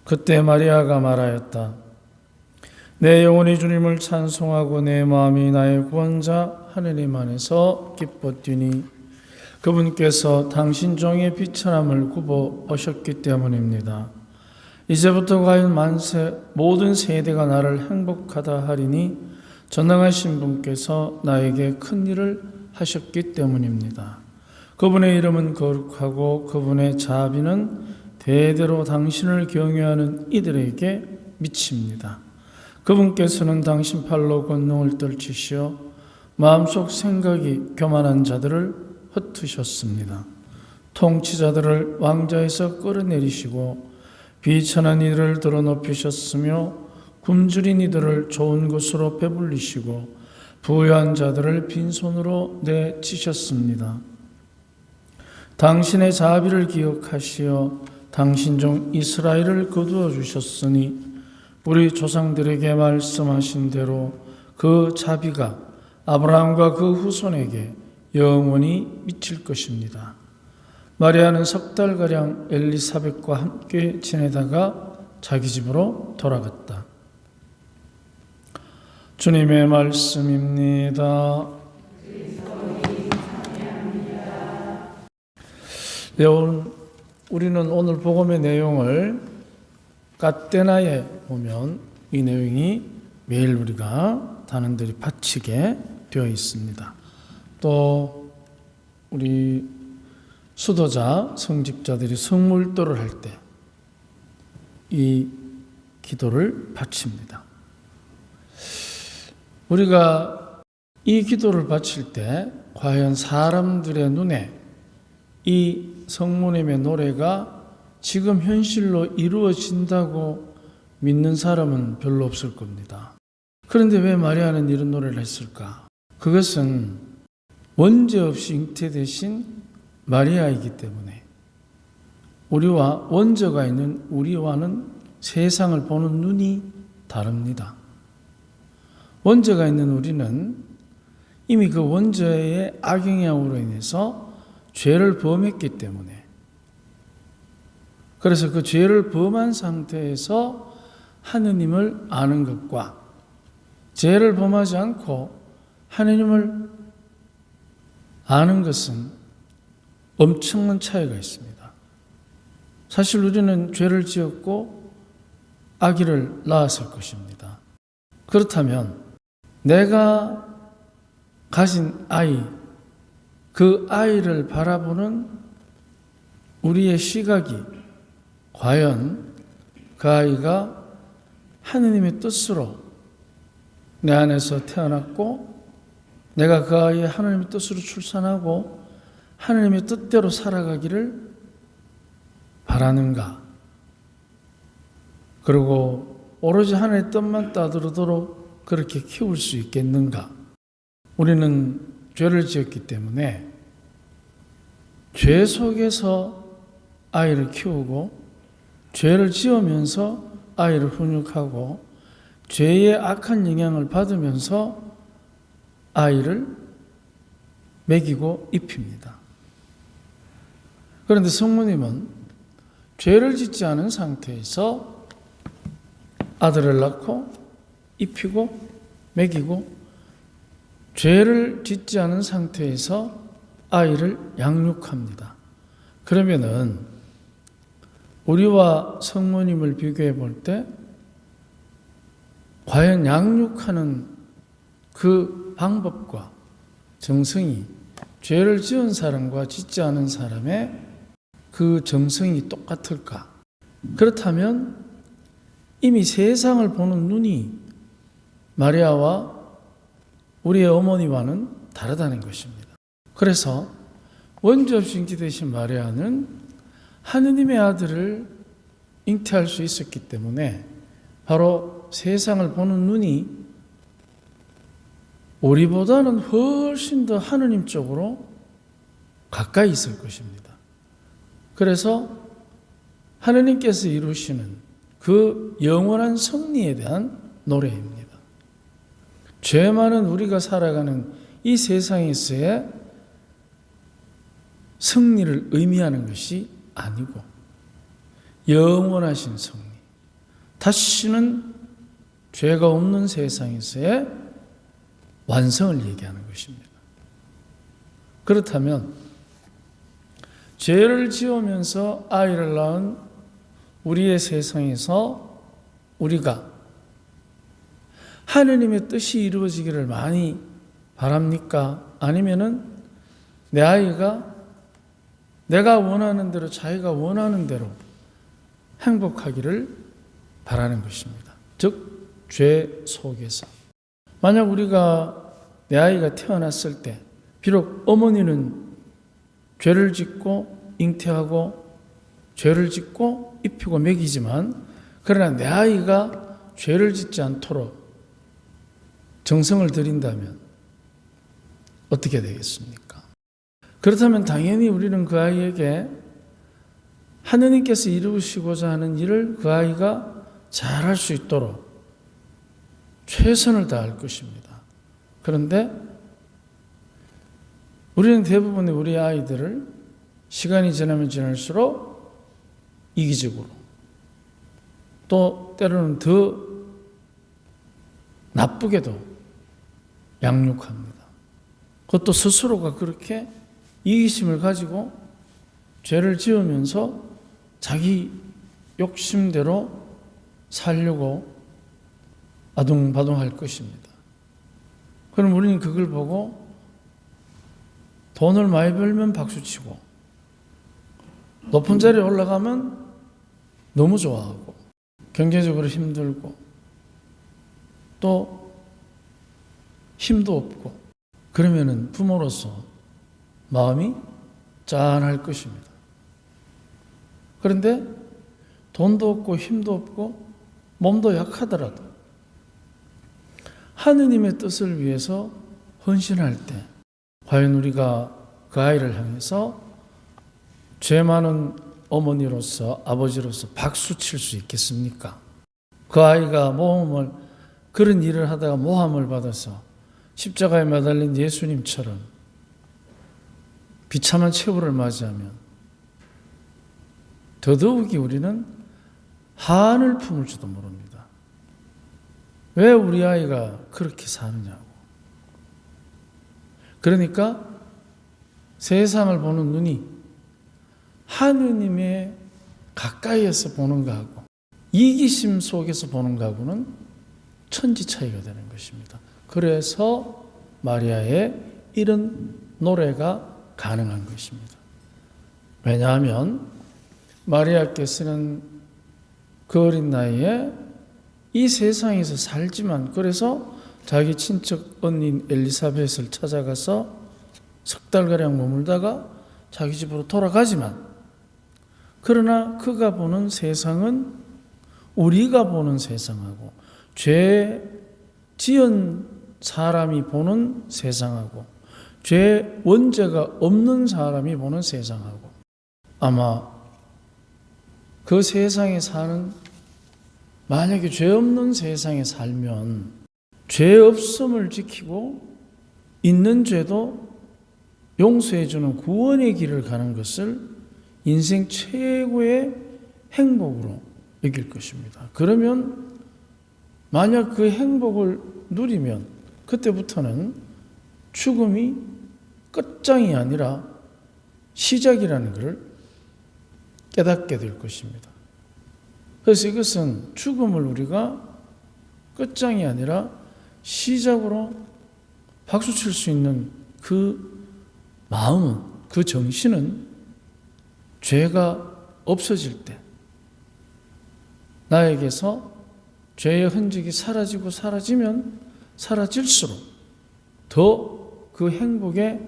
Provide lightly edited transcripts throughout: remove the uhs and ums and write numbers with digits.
그때 마리아가 말하였다. 내 영혼이 주님을 찬송하고 내 마음이 나의 구원자 하느님 안에서 기뻐 뛰니 그분께서 당신 종의 비천함을 굽어 오셨기 때문입니다. 이제부터 과연 만세 모든 세대가 나를 행복하다 하리니 전능하신 분께서 나에게 큰 일을 하셨기 때문입니다. 그분의 이름은 거룩하고 그분의 자비는 대대로 당신을 경외하는 이들에게 미칩니다. 그분께서는 당신 팔로 권능을 떨치시어 마음속 생각이 교만한 자들을 흩으셨습니다. 통치자들을 왕좌에서 끌어내리시고 비천한 이들을 드러높이셨으며 굶주린 이들을 좋은 곳으로 배불리시고 부유한 자들을 빈손으로 내치셨습니다. 당신의 자비를 기억하시어 당신 종 이스라엘을 거두어 주셨으니 우리 조상들에게 말씀하신 대로 그 자비가 아브라함과 그 후손에게 영원히 미칠 것입니다. 마리아는 석 달가량 엘리사벳과 함께 지내다가 자기 집으로 돌아갔다. 주님의 말씀입니다. 네, 우리는 오늘 복음의 내용을 갓데나에 보면 이 내용이 매일 우리가 단원들이 바치게 되어 있습니다. 또 우리 수도자, 성직자들이 성물도를 할 때 이 기도를 바칩니다. 우리가 이 기도를 바칠 때 과연 사람들의 눈에 이 성모님의 노래가 지금 현실로 이루어진다고 믿는 사람은 별로 없을 겁니다. 그런데 왜 마리아는 이런 노래를 했을까? 그것은 원죄 없이 잉태되신 마리아이기 때문에 우리와 원죄가 있는 우리와는 세상을 보는 눈이 다릅니다. 원죄가 있는 우리는 이미 그 원죄의 악영향으로 인해서 죄를 범했기 때문에 그래서 그 죄를 범한 상태에서 하느님을 아는 것과 죄를 범하지 않고 하느님을 아는 것은 엄청난 차이가 있습니다. 사실 우리는 죄를 지었고 아기를 낳았을 것입니다. 그렇다면 내가 가진 아이, 그 아이를 바라보는 우리의 시각이 과연 그 아이가 하느님의 뜻으로 내 안에서 태어났고 내가 그 아이의 하느님의 뜻으로 출산하고 하느님의 뜻대로 살아가기를 바라는가? 그리고 오로지 하나님의 뜻만 따르도록 그렇게 키울 수 있겠는가? 우리는 죄를 지었기 때문에 죄 속에서 아이를 키우고 죄를 지으면서 아이를 훈육하고 죄의 악한 영향을 받으면서 아이를 먹이고 입힙니다. 그런데 성모님은 죄를 짓지 않은 상태에서 아들을 낳고 입히고 먹이고 죄를 짓지 않은 상태에서 아이를 양육합니다. 그러면은 우리와 성모님을 비교해 볼 때 과연 양육하는 그 방법과 정성이 죄를 지은 사람과 짓지 않은 사람의 그 정성이 똑같을까? 그렇다면 이미 세상을 보는 눈이 마리아와 우리의 어머니와는 다르다는 것입니다. 그래서 원죄 없이 잉태되신 마리아는 하느님의 아들을 잉태할 수 있었기 때문에 바로 세상을 보는 눈이 우리보다는 훨씬 더 하느님 쪽으로 가까이 있을 것입니다. 그래서 하느님께서 이루시는 그 영원한 승리에 대한 노래입니다. 죄 많은 우리가 살아가는 이 세상에서의 승리를 의미하는 것이 아니고 영원하신 승리, 다시는 죄가 없는 세상에서의 완성을 얘기하는 것입니다. 그렇다면 죄를 지으면서 아이를 낳은 우리의 세상에서 우리가 하느님의 뜻이 이루어지기를 많이 바랍니까? 아니면은 내 아이가 내가 원하는 대로 자기가 원하는 대로 행복하기를 바라는 것입니다. 즉, 죄 속에서. 만약 우리가 내 아이가 태어났을 때 비록 어머니는 죄를 짓고 잉태하고 죄를 짓고 입히고 먹이지만 그러나 내 아이가 죄를 짓지 않도록 정성을 들인다면 어떻게 되겠습니까? 그렇다면 당연히 우리는 그 아이에게 하느님께서 이루시고자 하는 일을 그 아이가 잘할 수 있도록 최선을 다할 것입니다. 그런데 우리는 대부분의 우리 아이들을 시간이 지나면 지날수록 이기적으로 또 때로는 더 나쁘게도 양육합니다. 그것도 스스로가 그렇게 이기심을 가지고 죄를 지으면서 자기 욕심대로 살려고 아둥바둥할 것입니다. 그럼 우리는 그걸 보고 돈을 많이 벌면 박수치고 높은 자리에 올라가면 너무 좋아하고 경제적으로 힘들고 또 힘도 없고 그러면은 부모로서 마음이 짠할 것입니다. 그런데 돈도 없고 힘도 없고 몸도 약하더라도 하느님의 뜻을 위해서 헌신할 때 과연 우리가 그 아이를 향해서 죄 많은 어머니로서 아버지로서 박수 칠 수 있겠습니까? 그 아이가 그런 일을 하다가 모함을 받아서 십자가에 매달린 예수님처럼 비참한 최후를 맞이하면 더더욱이 우리는 한을 품을지도 모릅니다. 왜 우리 아이가 그렇게 사느냐고. 그러니까 세상을 보는 눈이 하느님의 가까이에서 보는 거하고 이기심 속에서 보는 거하고는 천지 차이가 되는 것입니다. 그래서 마리아의 이런 노래가 가능한 것입니다. 왜냐하면 마리아께서는 그 어린 나이에 이 세상에서 살지만 그래서 자기 친척 언니인 엘리사벳을 찾아가서 석 달가량 머물다가 자기 집으로 돌아가지만 그러나 그가 보는 세상은 우리가 보는 세상하고 죄 지은 사람이 보는 세상하고 죄 원죄가 없는 사람이 보는 세상하고 아마 그 세상에 사는 만약에 죄 없는 세상에 살면 죄 없음을 지키고 있는 죄도 용서해주는 구원의 길을 가는 것을 인생 최고의 행복으로 여길 것입니다. 그러면 만약 그 행복을 누리면 그때부터는 죽음이 끝장이 아니라 시작이라는 것을 깨닫게 될 것입니다. 그래서 이것은 죽음을 우리가 끝장이 아니라 시작으로 박수칠 수 있는 그 마음은, 그 정신은 죄가 없어질 때 나에게서 죄의 흔적이 사라지고 사라지면 사라질수록 더 그 행복의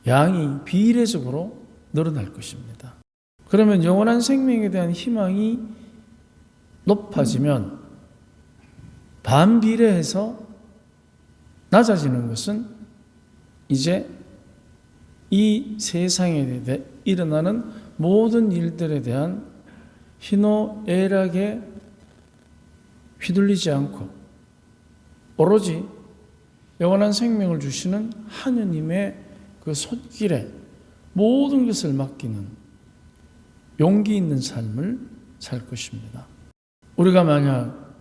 양이 비례적으로 늘어날 것입니다. 그러면 영원한 생명에 대한 희망이 높아지면 반비례해서 낮아지는 것은 이제 이 세상에 일어나는 모든 일들에 대한 희노애락에 휘둘리지 않고 오로지 영원한 생명을 주시는 하느님의 그 손길에 모든 것을 맡기는 용기 있는 삶을 살 것입니다. 우리가 만약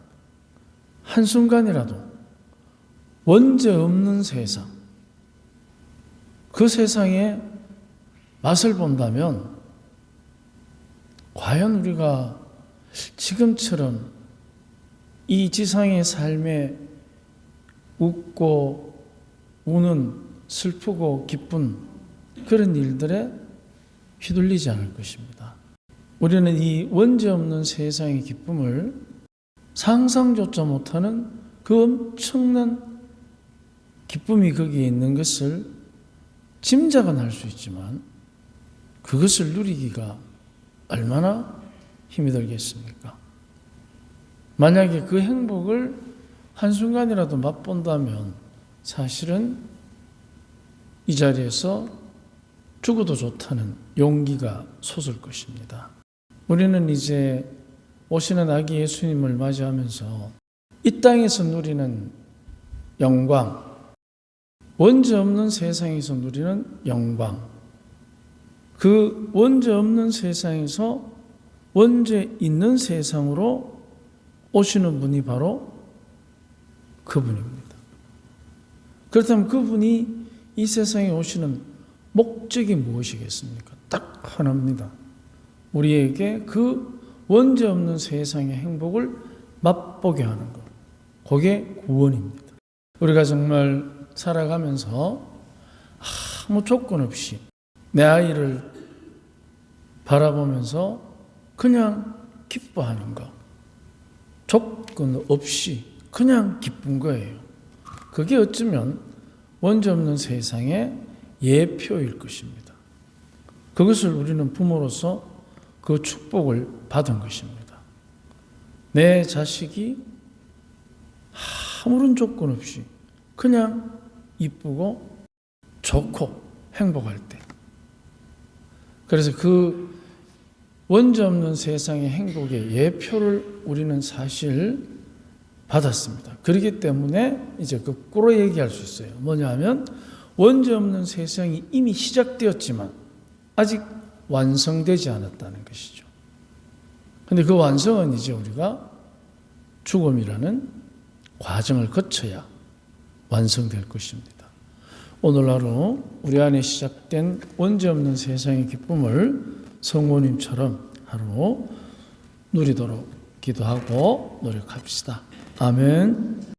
한순간이라도 원죄 없는 세상, 그 세상의 맛을 본다면 과연 우리가 지금처럼 이 지상의 삶에 웃고 우는 슬프고 기쁜 그런 일들에 휘둘리지 않을 것입니다. 우리는 이 원죄 없는 세상의 기쁨을 상상조차 못하는 그 엄청난 기쁨이 거기에 있는 것을 짐작은 할 수 있지만 그것을 누리기가 얼마나 힘이 들겠습니까? 만약에 그 행복을 한순간이라도 맛본다면 사실은 이 자리에서 죽어도 좋다는 용기가 솟을 것입니다. 우리는 이제 오시는 아기 예수님을 맞이하면서 이 땅에서 누리는 영광, 원죄 없는 세상에서 누리는 영광, 그 원죄 없는 세상에서 원죄 있는 세상으로 오시는 분이 바로 그분입니다. 그렇다면 그분이 이 세상에 오시는 목적이 무엇이겠습니까? 딱 하나입니다. 우리에게 그 원죄 없는 세상의 행복을 맛보게 하는 것. 그게 구원입니다. 우리가 정말 살아가면서 아무 조건 없이 내 아이를 바라보면서 그냥 기뻐하는 것. 조건 없이 그냥 기쁜 거예요. 그게 어쩌면 원죄 없는 세상의 예표일 것입니다. 그것을 우리는 부모로서 그 축복을 받은 것입니다. 내 자식이 아무런 조건 없이 그냥 이쁘고 좋고 행복할 때, 그래서 그 원죄 없는 세상의 행복의 예표를 우리는 사실 받았습니다. 그렇기 때문에 이제 거꾸로 얘기할 수 있어요. 뭐냐면 원죄 없는 세상이 이미 시작되었지만 아직 완성되지 않았다는 것이죠. 그런데 그 완성은 이제 우리가 죽음이라는 과정을 거쳐야 완성될 것입니다. 오늘 하루 우리 안에 시작된 원죄 없는 세상의 기쁨을 성모님처럼 하루 누리도록 기도하고 노력합시다. 아멘.